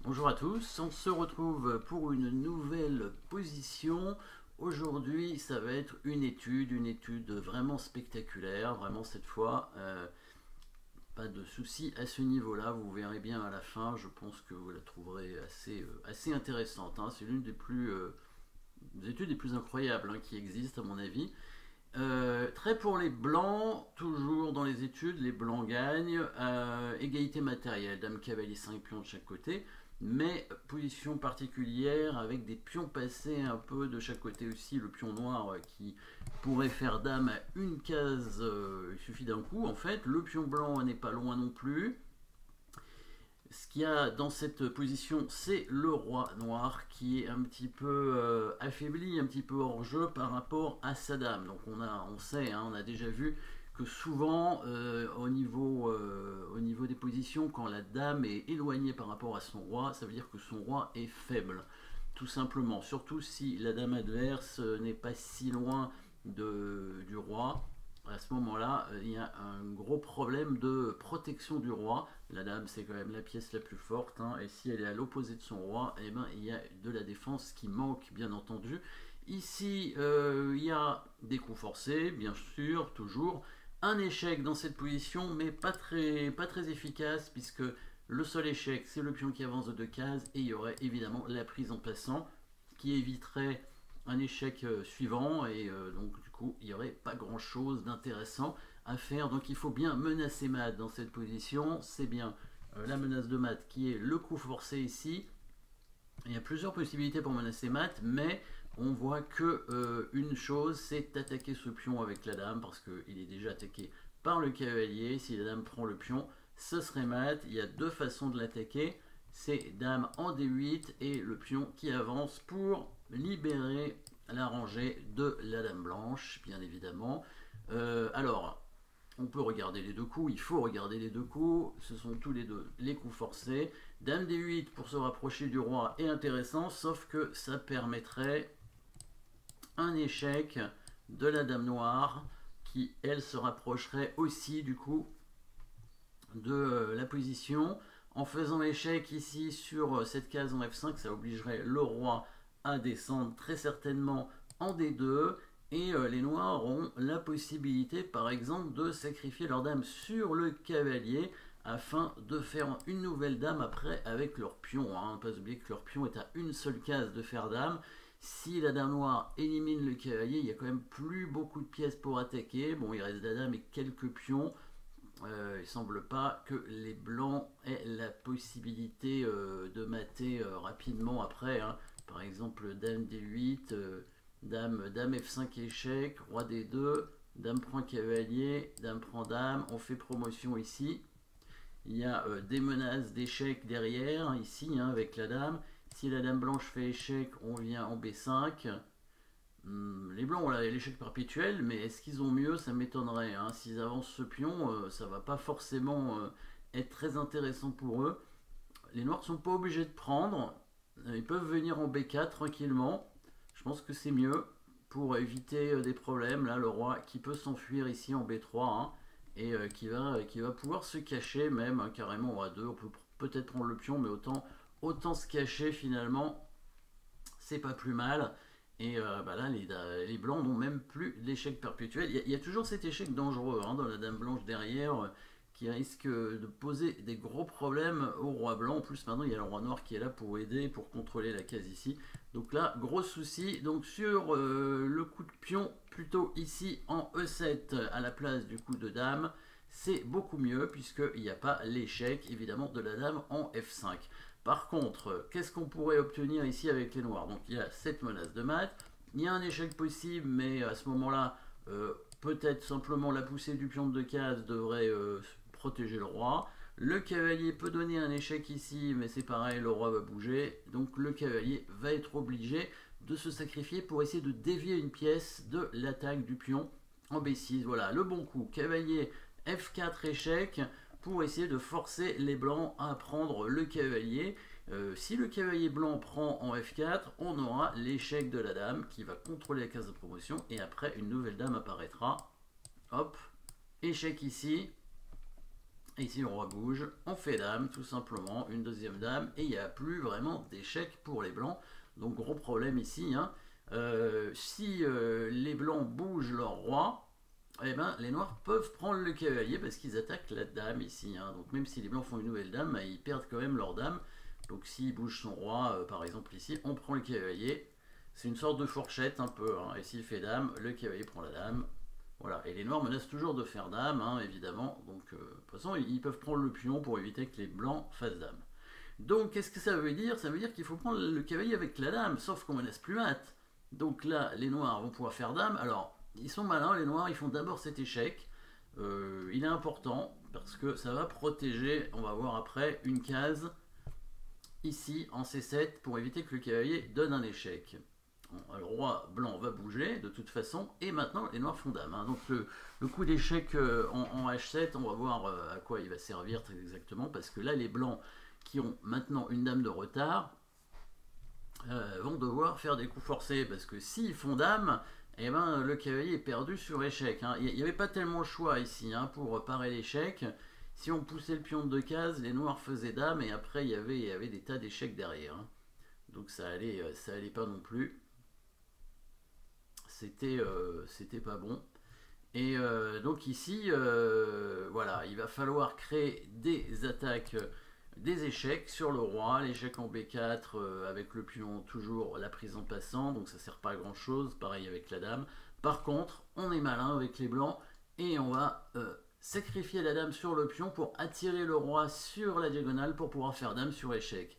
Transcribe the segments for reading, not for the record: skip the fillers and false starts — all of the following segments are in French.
Bonjour à tous, on se retrouve pour une nouvelle position. Aujourd'hui, ça va être une étude vraiment spectaculaire, vraiment cette fois. Pas de souci à ce niveau-là, vous verrez bien à la fin, je pense que vous la trouverez assez intéressante, hein. C'est l'une des études les plus incroyables, hein, qui existent à mon avis. Trait pour les blancs, toujours dans les études, les blancs gagnent. Égalité matérielle, dame, cavalier, 5 pions de chaque côté. Mais position particulière avec des pions passés un peu de chaque côté aussi. Le pion noir qui pourrait faire dame à une case, il suffit d'un coup en fait. Le pion blanc n'est pas loin non plus. Ce qu'il y a dans cette position, c'est le roi noir qui est un petit peu affaibli, un petit peu hors jeu par rapport à sa dame. Donc on sait, hein, on a déjà vu que souvent au niveau des positions, quand la dame est éloignée par rapport à son roi, ça veut dire que son roi est faible. Tout simplement, surtout si la dame adverse n'est pas si loin du roi. À ce moment-là, il y a un gros problème de protection du roi. La dame, c'est quand même la pièce la plus forte, hein, et si elle est à l'opposé de son roi, eh ben, il y a de la défense qui manque, bien entendu. Ici, il y a des coups forcés, bien sûr, toujours. Un échec dans cette position, mais pas très efficace, puisque le seul échec, c'est le pion qui avance de 2 cases, et il y aurait évidemment la prise en passant, qui éviterait un échec suivant, et donc du coup il n'y aurait pas grand chose d'intéressant à faire. Donc il faut bien menacer mat dans cette position. C'est bien la menace de mat qui est le coup forcé ici. Il y a plusieurs possibilités pour menacer mat, mais on voit que une chose, c'est attaquer ce pion avec la dame, parce qu'il est déjà attaqué par le cavalier. Si la dame prend le pion, ce serait mat. Il y a deux façons de l'attaquer, c'est dame en D8 et le pion qui avance pour libérer la rangée de la dame blanche, bien évidemment. Alors, on peut regarder les deux coups, il faut regarder les deux coups, ce sont tous les deux les coups forcés. Dame D8 pour se rapprocher du roi est intéressant, sauf que ça permettrait un échec de la dame noire, qui elle se rapprocherait aussi du coup de la position. En faisant échec ici sur cette case en F5, ça obligerait le roi à descendre très certainement en D2, et les noirs ont la possibilité par exemple de sacrifier leur dame sur le cavalier afin de faire une nouvelle dame après avec leur pion, hein. Ne pas oublier que leur pion est à une seule case de faire dame. Si la dame noire élimine le cavalier, il n'y a quand même plus beaucoup de pièces pour attaquer. Bon, il reste la dame et quelques pions. Il ne semble pas que les blancs aient la possibilité de mater rapidement après, hein. Par exemple, dame D8, dame F5 échec, roi D2, dame prend cavalier, dame prend dame, on fait promotion ici. Il y a des menaces d'échec derrière, ici, hein, avec la dame. Si la dame blanche fait échec, on vient en B5. Les blancs ont l'échec perpétuel, mais est-ce qu'ils ont mieux? Ça m'étonnerait, hein. S'ils avancent ce pion, ça va pas forcément être très intéressant pour eux. Les noirs sont pas obligés de prendre, ils peuvent venir en B4 tranquillement. Je pense que c'est mieux pour éviter des problèmes. Là, le roi qui peut s'enfuir ici en B3, hein, et qui va pouvoir se cacher même, hein, carrément en A2. On peut peut-être prendre le pion, mais autant se cacher finalement, c'est pas plus mal. Et bah là, les blancs n'ont même plus l'échec perpétuel. Il y a toujours cet échec dangereux, hein, dans la dame blanche derrière, qui risque de poser des gros problèmes au roi blanc. En plus, maintenant, il y a le roi noir qui est là pour aider, pour contrôler la case ici. Donc là, gros souci. Donc sur le coup de pion, plutôt ici en E7 à la place du coup de dame, c'est beaucoup mieux, puisqu'il n'y a pas l'échec, évidemment, de la dame en F5. Par contre, qu'est-ce qu'on pourrait obtenir ici avec les noirs? Donc il y a cette menace de mat, il y a un échec possible, mais à ce moment-là, peut-être simplement la poussée du pion de 2 cases devrait protéger le roi. Le cavalier peut donner un échec ici, mais c'est pareil, le roi va bouger, donc le cavalier va être obligé de se sacrifier pour essayer de dévier une pièce de l'attaque du pion en B6. Voilà, le bon coup, cavalier F4 échec, pour essayer de forcer les blancs à prendre le cavalier. Si le cavalier blanc prend en F4, on aura l'échec de la dame qui va contrôler la case de promotion, et après une nouvelle dame apparaîtra. Hop, échec ici. Et ici le roi bouge, on fait dame tout simplement, une deuxième dame, et il n'y a plus vraiment d'échec pour les blancs. Donc gros problème ici, hein. Si les blancs bougent leur roi, eh ben, les noirs peuvent prendre le cavalier parce qu'ils attaquent la dame ici, hein. Donc même si les blancs font une nouvelle dame, bah, ils perdent quand même leur dame. Donc s'ils bougent son roi, par exemple ici, on prend le cavalier. C'est une sorte de fourchette un peu, hein. Et s'il fait dame, le cavalier prend la dame. Voilà, et les noirs menacent toujours de faire dame, hein, évidemment. Donc, de toute façon, ils peuvent prendre le pion pour éviter que les blancs fassent dame. Donc, qu'est-ce que ça veut dire? Ça veut dire qu'il faut prendre le cavalier avec la dame, sauf qu'on menace plus mat. Donc là, les noirs vont pouvoir faire dame. Alors, ils sont malins, les noirs, ils font d'abord cet échec. Il est important, parce que ça va protéger, on va voir après, une case, ici, en C7, pour éviter que le cavalier donne un échec. Le roi blanc va bouger de toute façon, et maintenant les noirs font dame, hein. Donc le coup d'échec en H7, on va voir à quoi il va servir très exactement, parce que là les blancs qui ont maintenant une dame de retard vont devoir faire des coups forcés, parce que s'ils font dame, eh ben, le cavalier est perdu sur échec, hein. Il n'y avait pas tellement le choix ici, hein, pour parer l'échec. Si on poussait le pion de 2 cases, les noirs faisaient dame, et après il y avait des tas d'échecs derrière, hein. Donc ça allait pas non plus. C'était pas bon. Et donc ici, voilà, il va falloir créer des attaques, des échecs sur le roi, l'échec en B4 avec le pion, toujours la prise en passant, donc ça sert pas à grand chose, pareil avec la dame. Par contre, on est malin avec les blancs et on va sacrifier la dame sur le pion pour attirer le roi sur la diagonale pour pouvoir faire dame sur échec.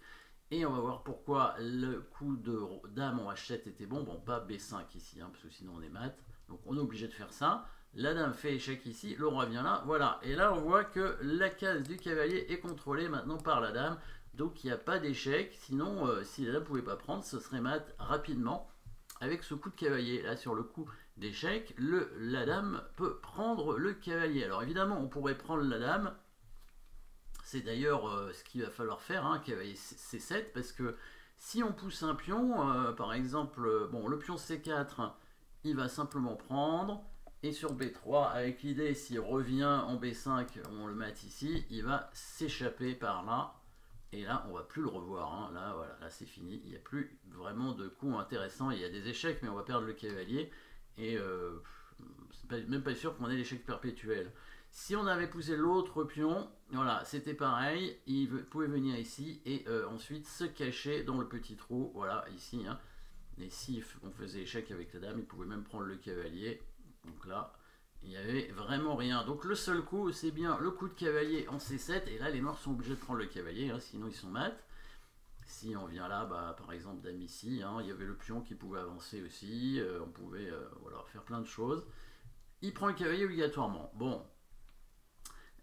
Et on va voir pourquoi le coup de dame en H7 était bon. Bon, pas B5 ici, hein, parce que sinon on est mat. Donc on est obligé de faire ça. La dame fait échec ici, le roi vient là. Voilà. Et là, on voit que la case du cavalier est contrôlée maintenant par la dame. Donc il n'y a pas d'échec. Sinon, si la dame ne pouvait pas prendre, ce serait mat rapidement. Avec ce coup de cavalier, là sur le coup d'échec, la dame peut prendre le cavalier. Alors évidemment, on pourrait prendre la dame. C'est d'ailleurs ce qu'il va falloir faire, hein, cavalier C7, parce que si on pousse un pion, par exemple, bon, le pion C4, il va simplement prendre, et sur B3, avec l'idée, s'il revient en B5, on le met ici, il va s'échapper par là, et là, on va plus le revoir, hein. Là, voilà, là c'est fini, il n'y a plus vraiment de coups intéressants, il y a des échecs, mais on va perdre le cavalier, et c'est même pas sûr qu'on ait l'échec perpétuel. Si on avait poussé l'autre pion, voilà, c'était pareil, il pouvait venir ici et ensuite se cacher dans le petit trou, voilà, ici, hein. Et si on faisait échec avec la dame, il pouvait même prendre le cavalier. Donc là, il n'y avait vraiment rien. Donc le seul coup, c'est bien le coup de cavalier en C7, et là les noirs sont obligés de prendre le cavalier, hein, sinon ils sont mat. Si on vient là, bah, par exemple dame ici, hein, il y avait le pion qui pouvait avancer aussi, on pouvait voilà, faire plein de choses. Il prend le cavalier obligatoirement. Bon.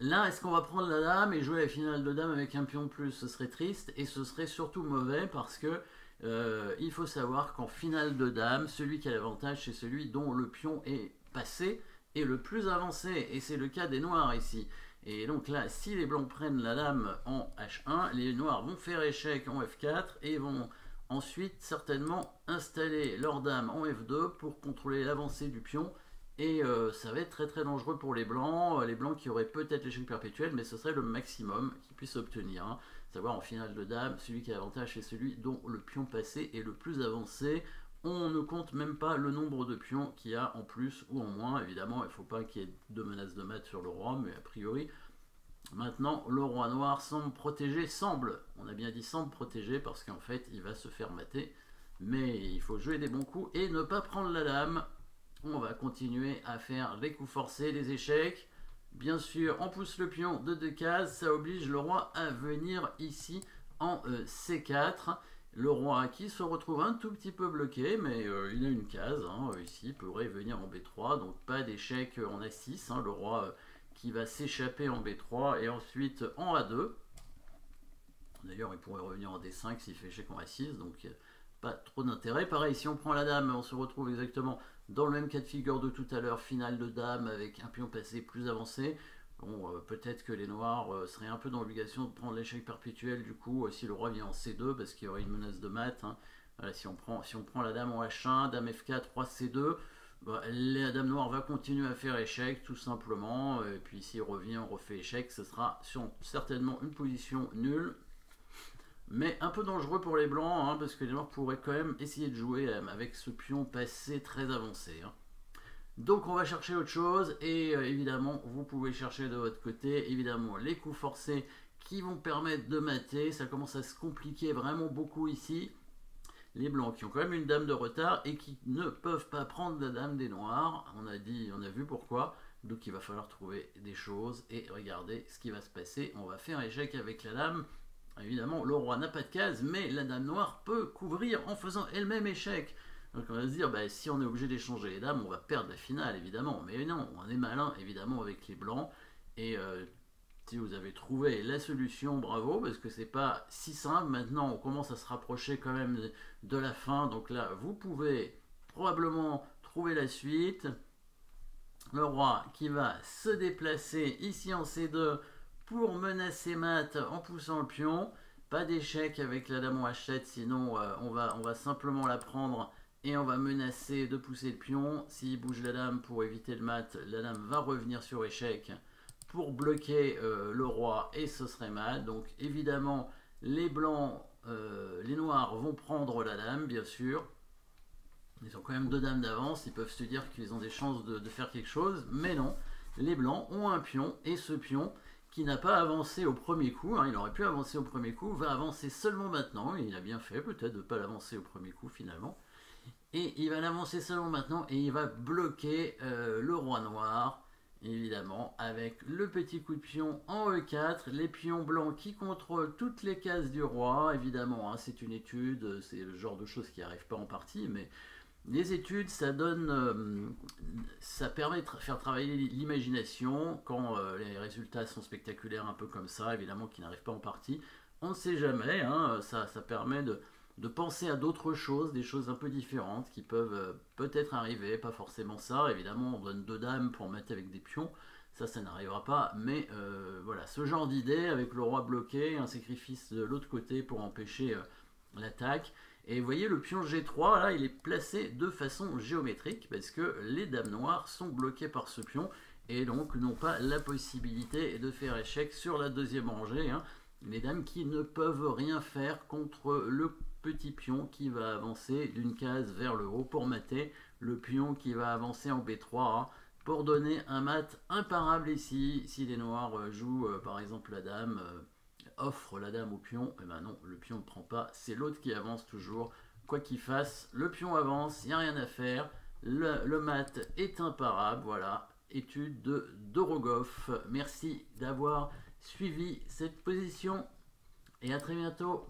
Là, est-ce qu'on va prendre la dame et jouer la finale de dame avec un pion de plus? Ce serait triste et ce serait surtout mauvais parce que il faut savoir qu'en finale de dame, celui qui a l'avantage, c'est celui dont le pion est passé et le plus avancé. Et c'est le cas des noirs ici. Et donc là, si les blancs prennent la dame en H1, les noirs vont faire échec en F4 et vont ensuite certainement installer leur dame en F2 pour contrôler l'avancée du pion. Et ça va être très très dangereux pour les blancs qui auraient peut-être l'échec perpétuel, mais ce serait le maximum qu'ils puissent obtenir, hein. Savoir en finale de dame, celui qui a l'avantage c'est celui dont le pion passé est le plus avancé. On ne compte même pas le nombre de pions qu'il y a en plus ou en moins. Évidemment, il ne faut pas qu'il y ait de menaces de mat sur le roi, mais a priori, maintenant, le roi noir semble protégé, on a bien dit semble protégé, parce qu'en fait, il va se faire mater. Mais il faut jouer des bons coups et ne pas prendre la dame. On va continuer à faire des coups forcés, des échecs. Bien sûr, on pousse le pion de 2 cases, ça oblige le roi à venir ici en C4. Le roi qui se retrouve un tout petit peu bloqué, mais il a une case, hein, ici, il pourrait venir en B3, donc pas d'échec en A6, hein, le roi qui va s'échapper en B3 et ensuite en A2. D'ailleurs, il pourrait revenir en D5 s'il fait échec en A6, donc pas trop d'intérêt. Pareil, si on prend la dame, on se retrouve exactement dans le même cas de figure de tout à l'heure, finale de dame avec un pion passé plus avancé. Bon, peut-être que les noirs seraient un peu dans l'obligation de prendre l'échec perpétuel du coup si le roi vient en C2 parce qu'il y aurait une menace de mat, hein. Voilà, si on prend la dame en H1, dame F4, roi C2, Bah, la dame noire va continuer à faire échec tout simplement, et puis s'il revient, on refait échec, ce sera certainement une position nulle, mais un peu dangereux pour les blancs, hein, parce que les noirs pourraient quand même essayer de jouer avec ce pion passé très avancé. Hein. Donc on va chercher autre chose, et évidemment vous pouvez chercher de votre côté, évidemment les coups forcés qui vont permettre de mater, ça commence à se compliquer vraiment beaucoup ici. Les blancs qui ont quand même une dame de retard et qui ne peuvent pas prendre la dame des noirs. On a vu pourquoi. Donc il va falloir trouver des choses et regarder ce qui va se passer. On va faire échec avec la dame. Évidemment, le roi n'a pas de case, mais la dame noire peut couvrir en faisant elle-même échec. Donc on va se dire, bah, si on est obligé d'échanger les dames, on va perdre la finale, évidemment. Mais non, on est malin, évidemment, avec les blancs. Et si vous avez trouvé la solution, bravo, parce que c'est pas si simple. Maintenant, on commence à se rapprocher quand même de la fin. Donc là, vous pouvez probablement trouver la suite. Le roi qui va se déplacer ici en C2 pour menacer mat en poussant le pion. Pas d'échec avec la dame en H7, sinon on va simplement la prendre et on va menacer de pousser le pion. S'il bouge la dame pour éviter le mat, la dame va revenir sur échec pour bloquer le roi et ce serait mat. Donc évidemment les blancs, les noirs vont prendre la dame bien sûr. Ils ont quand même deux dames d'avance, ils peuvent se dire qu'ils ont des chances de faire quelque chose, mais non. Les blancs ont un pion et ce pion qui n'a pas avancé au premier coup, hein, il aurait pu avancer au premier coup, va avancer seulement maintenant, et il a bien fait peut-être de ne pas l'avancer au premier coup finalement. Et il va l'avancer seulement maintenant et il va bloquer le roi noir. Évidemment, avec le petit coup de pion en E4, les pions blancs qui contrôlent toutes les cases du roi, évidemment, hein, c'est une étude, c'est le genre de choses qui n'arrivent pas en partie, mais les études, ça donne, ça permet de faire travailler l'imagination quand les résultats sont spectaculaires, un peu comme ça, évidemment, qui n'arrivent pas en partie. On ne sait jamais, hein, ça permet de penser à d'autres choses, des choses un peu différentes qui peuvent peut-être arriver, pas forcément ça. Évidemment, on donne deux dames pour mettre avec des pions, ça n'arrivera pas. Mais voilà, ce genre d'idée avec le roi bloqué, un sacrifice de l'autre côté pour empêcher l'attaque. Et vous voyez, le pion G3, là, il est placé de façon géométrique parce que les dames noires sont bloquées par ce pion et donc n'ont pas la possibilité de faire échec sur la deuxième rangée. Hein. Les dames qui ne peuvent rien faire contre le petit pion qui va avancer d'une case vers le haut pour mater, le pion qui va avancer en B3 hein, pour donner un mat imparable ici. Si les noirs jouent par exemple la dame, offre la dame au pion, et ben non, le pion ne prend pas, c'est l'autre qui avance toujours. Quoi qu'il fasse, le pion avance, il n'y a rien à faire, le mat est imparable, voilà. Étude de Rogoff. Merci d'avoir suivi cette position et à très bientôt.